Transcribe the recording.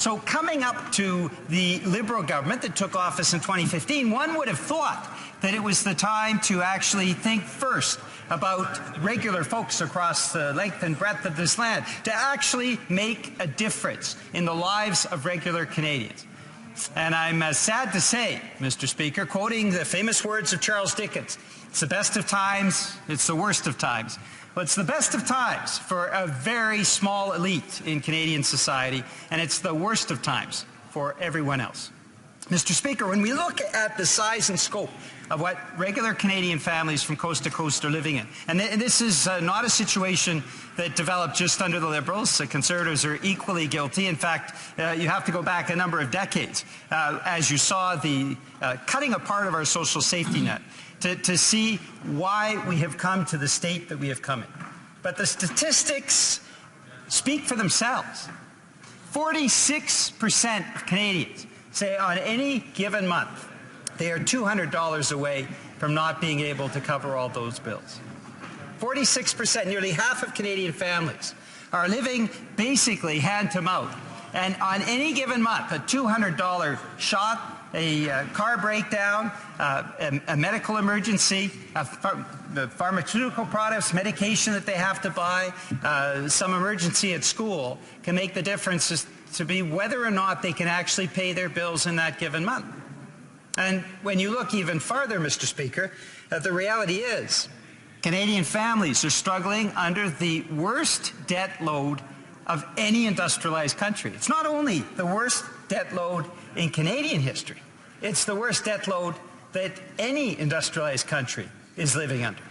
So coming up to the Liberal government that took office in 2015, one would have thought that it was the time to actually think first about regular folks across the length and breadth of this land, to actually make a difference in the lives of regular Canadians. And I'm sad to say, Mr. Speaker, quoting the famous words of Charles Dickens, it's the best of times, it's the worst of times. Well, it's the best of times for a very small elite in Canadian society, and it's the worst of times for everyone else. Mr. Speaker, when we look at the size and scope of what regular Canadian families from coast to coast are living in, and this is not a situation that developed just under the Liberals. The Conservatives are equally guilty. In fact, you have to go back a number of decades as you saw the cutting apart of our social safety net to see why we have come to the state that we have come in. But the statistics speak for themselves. 46% of Canadians say on any given month they are $200 away from not being able to cover all those bills. 46%, nearly half of Canadian families, are living basically hand to mouth. And on any given month, a $200 shot, a car breakdown, a medical emergency, the pharmaceutical products, medication that they have to buy, some emergency at school can make the difference to be whether or not they can actually pay their bills in that given month. And when you look even farther, Mr. Speaker, the reality is Canadian families are struggling under the worst debt load of any industrialized country. It's not only the worst debt load in Canadian history, it's the worst debt load that any industrialized country is living under.